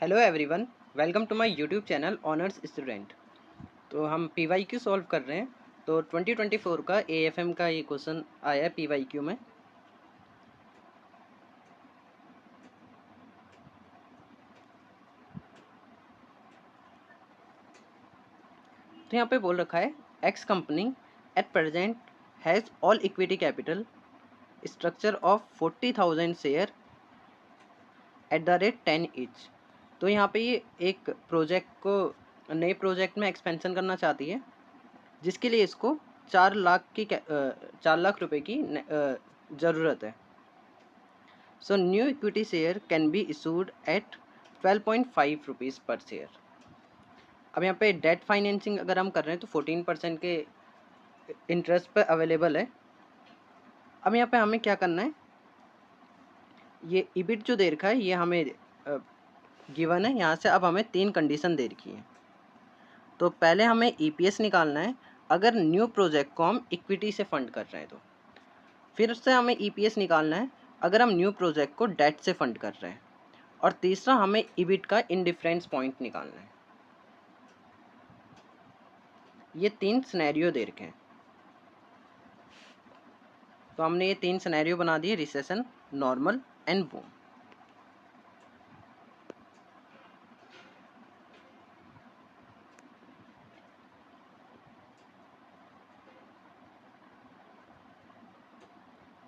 Hello everyone, welcome to my YouTube channel honours student. तो हम PYQ solve कर रहे हैं। तो 2024 का एएफएम का ये क्वेश्चन आया है पीवाईक्यू में। तो यहाँ पे बोल रखा है x company at present has all equity capital structure of 40,000 share at the rate 10 each. तो यहाँ पे ये एक प्रोजेक्ट को नए प्रोजेक्ट में एक्सपेंशन करना चाहती है, जिसके लिए इसको 4 लाख रुपए की ज़रूरत है। So new equity share can be issued at 12.5 rupees पर शेयर। अब यहाँ पे डेट फाइनेंसिंग अगर हम कर रहे हैं तो 14% के इंटरेस्ट पर अवेलेबल है। अब यहाँ पे हमें क्या करना है, ये ईबिट जो दे रखा है ये हमें गिवन है। यहाँ से अब हमें 3 कंडीशन दे रखी है। तो पहले हमें ईपीएस निकालना है अगर न्यू प्रोजेक्ट को हम इक्विटी से फंड कर रहे हैं। तो फिर उससे हमें ईपीएस निकालना है अगर हम न्यू प्रोजेक्ट को डेट से फंड कर रहे हैं। और तीसरा हमें ईबिट का इंडिफरेंस पॉइंट निकालना है। ये 3 सिनेरियो दे रखे हैं। तो हमने ये 3 सिनेरियो बना दिए, रिसेशन, नॉर्मल एंड बूम।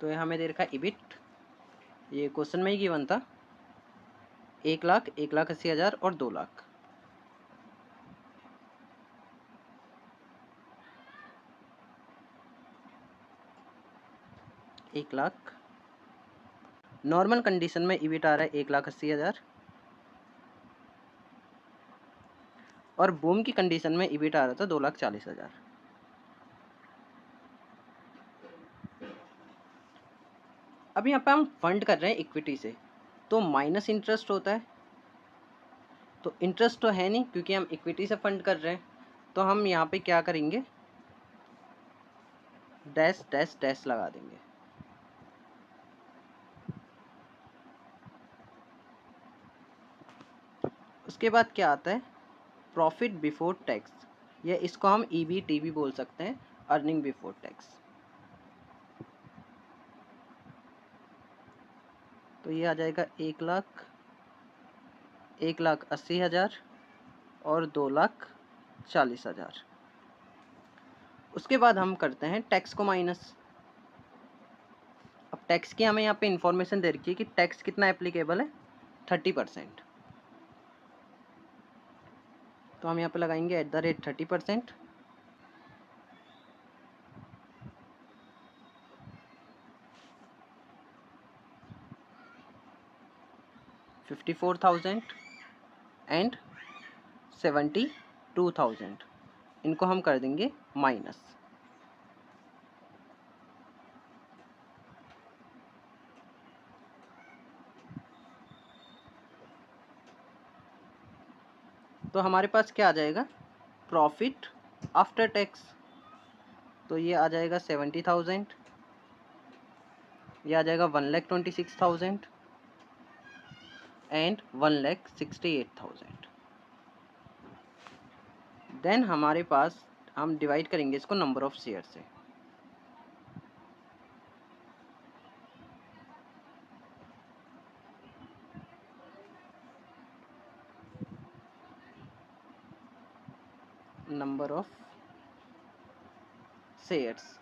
तो ये हमें दे रखा है ईबिट, ये क्वेश्चन में ही गिवन था 1 लाख, 1,80,000 और 2 लाख। एक लाख नॉर्मल कंडीशन में ईबिट आ रहा है 1,80,000 और बूम की कंडीशन में ईबिट आ रहा था 2,40,000। अब यहाँ पे हम फंड कर रहे हैं इक्विटी से, तो माइनस इंटरेस्ट होता है। तो इंटरेस्ट तो है नहीं क्योंकि हम इक्विटी से फंड कर रहे हैं। तो हम यहाँ पे क्या करेंगे, डैश डैश डैश लगा देंगे। उसके बाद क्या आता है, प्रॉफिट बिफोर टैक्स, या इसको हम ईबीटी भी बोल सकते हैं, अर्निंग बिफोर टैक्स। तो ये आ जाएगा 1,80,000 और 2,40,000। उसके बाद हम करते हैं टैक्स को माइनस। अब टैक्स की हमें यहाँ पे इंफॉर्मेशन दे रखी है कि टैक्स कितना एप्लीकेबल है, 30%। तो हम यहाँ पे लगाएंगे एट द रेट 30%। $54,000 एंड 72,000, इनको हम कर देंगे माइनस। तो हमारे पास क्या आ जाएगा, प्रॉफिट आफ्टर टैक्स। तो ये आ जाएगा 70,000, ये आ जाएगा 1,26,000 एंड 1,68,000। देन हमारे पास, हम डिवाइड करेंगे इसको नंबर ऑफ शेयर से। नंबर ऑफ शेयर्स,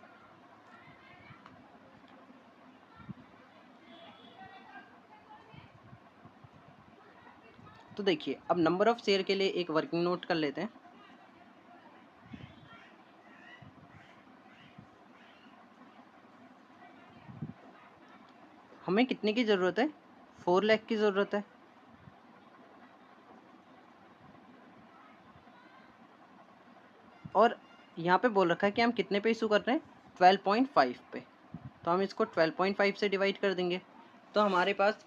तो देखिए अब नंबर ऑफ शेयर के लिए एक वर्किंग नोट कर लेते हैं। हमें कितने की ज़रूरत है, 4 लाख की ज़रूरत है। और यहाँ पे बोल रखा है कि हम कितने पे इशू कर रहे हैं, 12.5 पे। तो हम इसको 12.5 से डिवाइड कर देंगे। तो हमारे पास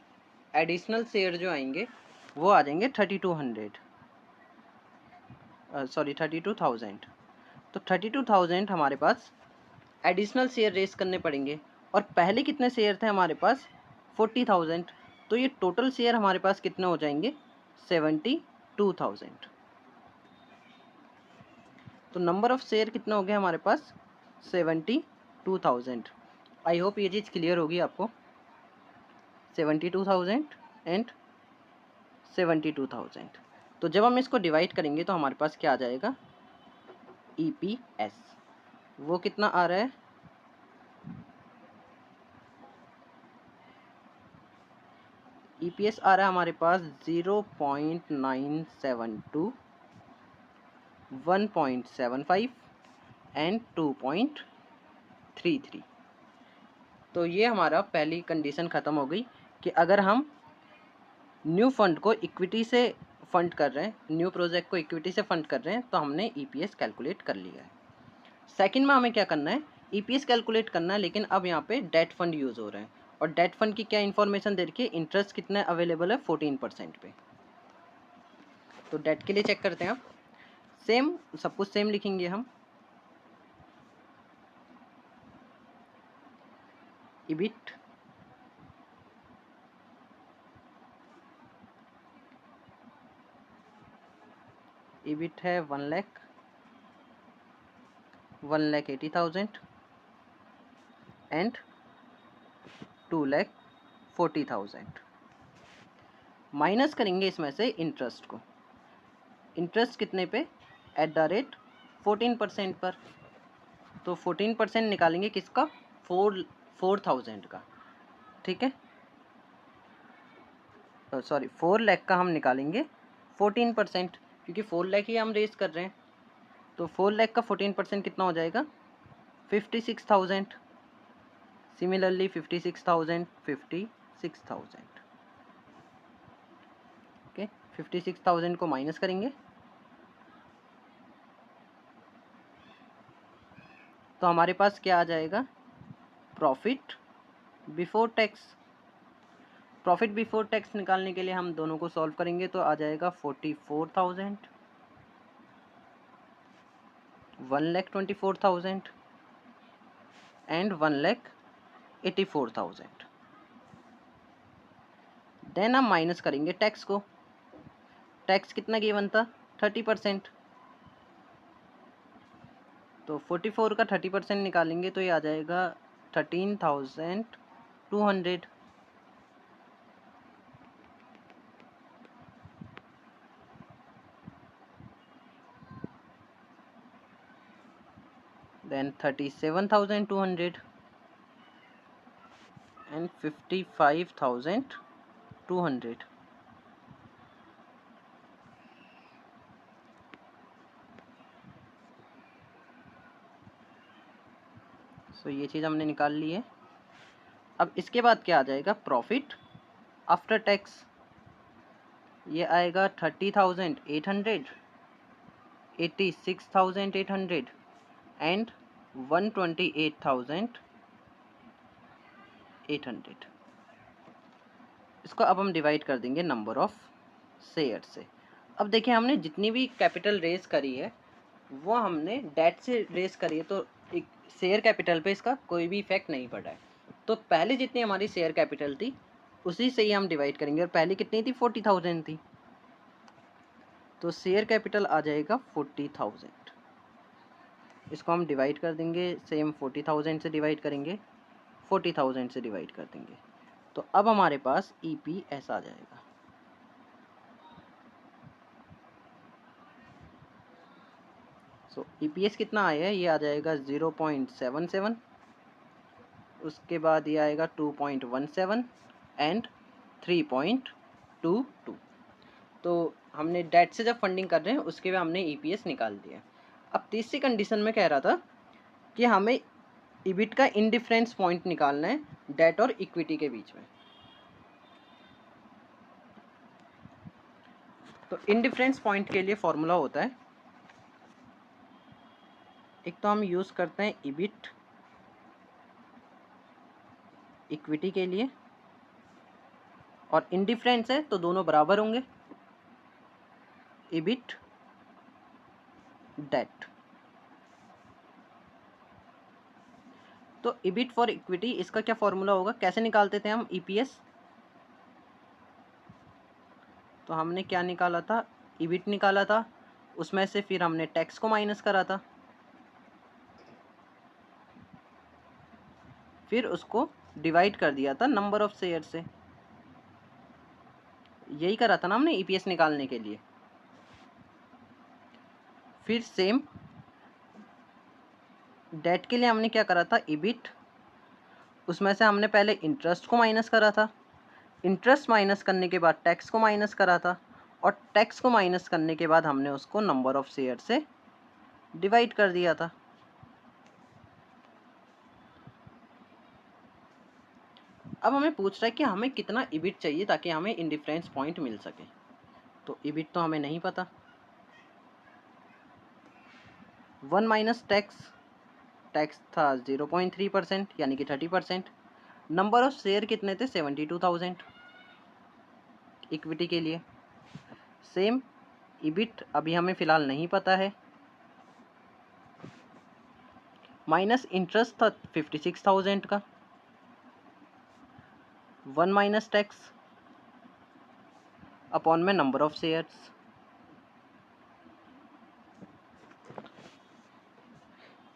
एडिशनल शेयर जो आएंगे वो आ जाएंगे 32,000। तो 32,000 हमारे पास एडिशनल शेयर रेस करने पड़ेंगे। और पहले कितने शेयर थे हमारे पास, 40,000। तो ये टोटल शेयर हमारे पास कितने हो जाएंगे, 72,000। तो नंबर ऑफ शेयर कितना हो गया हमारे पास 72,000। आई होप ये चीज़ क्लियर होगी आपको। 72,000 एंड 72,000। तो जब हम इसको डिवाइड करेंगे तो हमारे पास क्या आ जाएगा, EPS। वो कितना आ रहा है, EPS आ रहा है हमारे पास 0.972, 1.75 एंड 2.33। तो ये हमारा पहली कंडीशन ख़त्म हो गई कि अगर हम न्यू फंड को इक्विटी से फंड कर रहे हैं, न्यू प्रोजेक्ट को इक्विटी से फंड कर रहे हैं, तो हमने EPS कैलकुलेट कर लिया है। सेकंड में हमें क्या करना है, EPS कैलकुलेट करना है, लेकिन अब यहाँ पे डेट फंड यूज़ हो रहे हैं। और डेट फंड की क्या इन्फॉर्मेशन दे रखी है, इंटरेस्ट कितना अवेलेबल है 14% पे। तो डेट के लिए चेक करते हैं आप, सेम सब कुछ सेम लिखेंगे हम। EBIT है 1,80,000 एंड 2,40,000। माइनस करेंगे इसमें से इंटरेस्ट को। इंटरेस्ट कितने पे, @ 14% पर। तो 14% निकालेंगे किसका, 4,000 का, ठीक है। सॉरी 4 लाख का हम निकालेंगे 14%, क्योंकि 4 लाख ही हम रेज कर रहे हैं। तो 4 लाख का 14% कितना हो जाएगा, 56,000। Similarly 56,000, 56,000, okay. 56,000 को माइनस करेंगे तो हमारे पास क्या आ जाएगा, profit before tax. Profit before tax निकालने के लिए हम दोनों को सॉल्व करेंगे तो आ जाएगा 44,000, 1,24,000 एंड 1,84,000। देन हम माइनस करेंगे टैक्स को। टैक्स कितना गिवन था, 30%। तो 44 का 30% निकालेंगे तो ये आ जाएगा 13,200। then 37,200 and 55,200। सो ये चीज़ हमने निकाल ली है। अब इसके बाद क्या आ जाएगा, प्रॉफिट आफ्टर टैक्स। ये आएगा 30,800, 86,800 एंड 128,800। इसको अब हम डिवाइड कर देंगे नंबर ऑफ शेयर से। अब देखिए हमने जितनी भी कैपिटल रेज करी है वो हमने डेट से रेज करी है, तो एक शेयर कैपिटल पे इसका कोई भी इफेक्ट नहीं पड़ा है। तो पहले जितनी हमारी शेयर कैपिटल थी उसी से ही हम डिवाइड करेंगे। और पहले कितनी थी, 40,000 थी। तो शेयर कैपिटल आ जाएगा 40,000। इसको हम डिवाइड कर देंगे, सेम 40,000 से डिवाइड करेंगे, 40,000 से डिवाइड कर देंगे। तो अब हमारे पास EPS आ जाएगा। सो EPS कितना आया है, ये आ जाएगा 0.77। उसके बाद ये आएगा 2.17 एंड 3.22। तो हमने डेट से जब फंडिंग कर रहे हैं उसके बाद हमने EPS निकाल दिया। अब तीसरी कंडीशन में कह रहा था कि हमें EBIT का इंडिफरेंस पॉइंट निकालना है डेट और इक्विटी के बीच में। तो इंडिफरेंस पॉइंट के लिए फॉर्मूला होता है, एक तो हम यूज़ करते हैं EBIT इक्विटी के लिए, और इंडिफरेंस है तो दोनों बराबर होंगे, EBIT डेट। तो EBIT फॉर इक्विटी, इसका क्या फॉर्मूला होगा, कैसे निकालते थे हम EPS, तो हमने क्या निकाला था, ईबिट निकाला था, उसमें से फिर हमने टैक्स को माइनस करा था, फिर उसको डिवाइड कर दिया था नंबर ऑफ शेयर से। यही करा था ना हमने ईपीएस निकालने के लिए। फिर सेम डेट के लिए हमने क्या करा था, ईबिट, उसमें से हमने पहले इंटरेस्ट को माइनस करा था, इंटरेस्ट माइनस करने के बाद टैक्स को माइनस करा था, और टैक्स को माइनस करने के बाद हमने उसको नंबर ऑफ शेयर से डिवाइड कर दिया था। अब हमें पूछ रहा है कि हमें कितना ईबिट चाहिए ताकि हमें इंडिफरेंस पॉइंट मिल सके। तो ईबिट तो हमें नहीं पता, 1 माइनस टैक्स, टैक्स था 0.3% यानी कि 30%। नंबर ऑफ शेयर कितने थे, 72,000 इक्विटी के लिए। सेम ईबिट अभी हमें फ़िलहाल नहीं पता है, माइनस इंटरेस्ट था 56,000 का, 1 माइनस टैक्स अपॉन में नंबर ऑफ शेयर्स।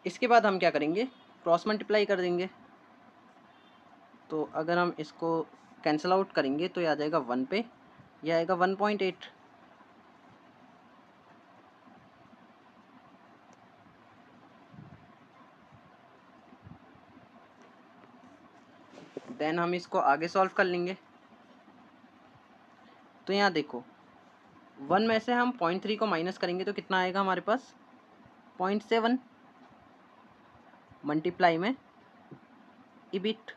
इसके बाद हम क्या करेंगे, क्रॉस मल्टीप्लाई कर देंगे। तो अगर हम इसको कैंसिल आउट करेंगे तो ये आ जाएगा 1 पे, यह आएगा 1.8। देन हम इसको आगे सॉल्व कर लेंगे। तो यहाँ देखो 1 में से हम 0.3 को माइनस करेंगे तो कितना आएगा हमारे पास, 0.7 मल्टीप्लाई में ईबिट।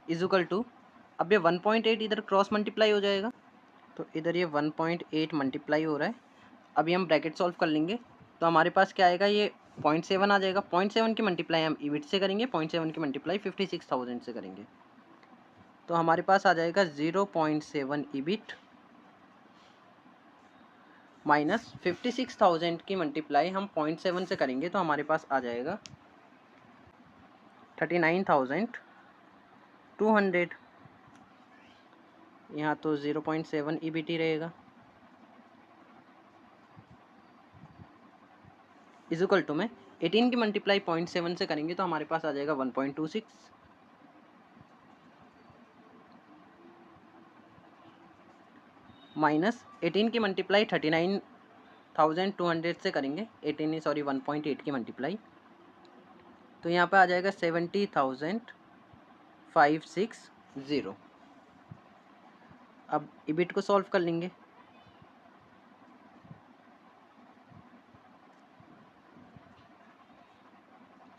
इजुकल टू, अब ये 1.8 इधर क्रॉस मल्टीप्लाई हो जाएगा, तो इधर ये 1.8 मल्टीप्लाई हो रहा है। अभी हम ब्रैकेट सॉल्व कर लेंगे तो हमारे पास क्या आएगा, ये 0.7 आ जाएगा। 0.7 की मल्टीप्लाई हम ईबिट से करेंगे, 0.7 की मल्टीप्लाई 56,000 से करेंगे, तो हमारे पास आ जाएगा 0.7 ईबिट माइनस 56,000 की मल्टीप्लाई हम 0.7 से करेंगे तो हमारे पास आ जाएगा 39,200। यहाँ तो 0.7 ईबिट ही रहेगा। इजुकल टू में 18 की मल्टीप्लाई 0.7 से करेंगे तो हमारे पास आ जाएगा 1.26 माइनस 18 की मल्टीप्लाई 39,200 से करेंगे, 1.8 की मल्टीप्लाई, तो यहाँ पे आ जाएगा 70,560। अब ईबिट को सॉल्व कर लेंगे।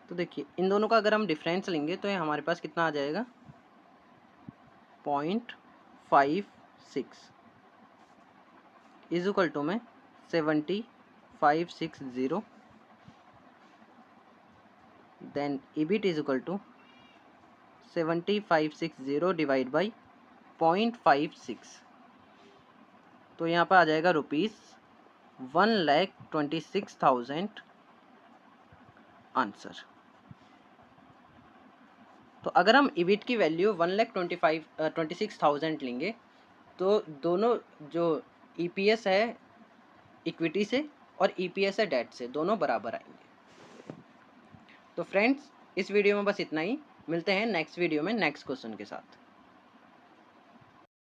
तो देखिए इन दोनों का अगर हम डिफरेंस लेंगे तो ये हमारे पास कितना आ जाएगा, 0.56 इजुकल टू में 70,560, then EBIT is equal to 70,560 divide by 0.56, तो यहाँ पर आ जाएगा ₹1,26,000 आंसर। तो अगर हम ईबिट की वैल्यू 1,26,000 लेंगे तो दोनों जो ईपीएस है इक्विटी से और ईपीएस है डेट से, दोनों बराबर आएंगे। तो फ्रेंड्स इस वीडियो में बस इतना ही, मिलते हैं नेक्स्ट वीडियो में नेक्स्ट क्वेश्चन के साथ।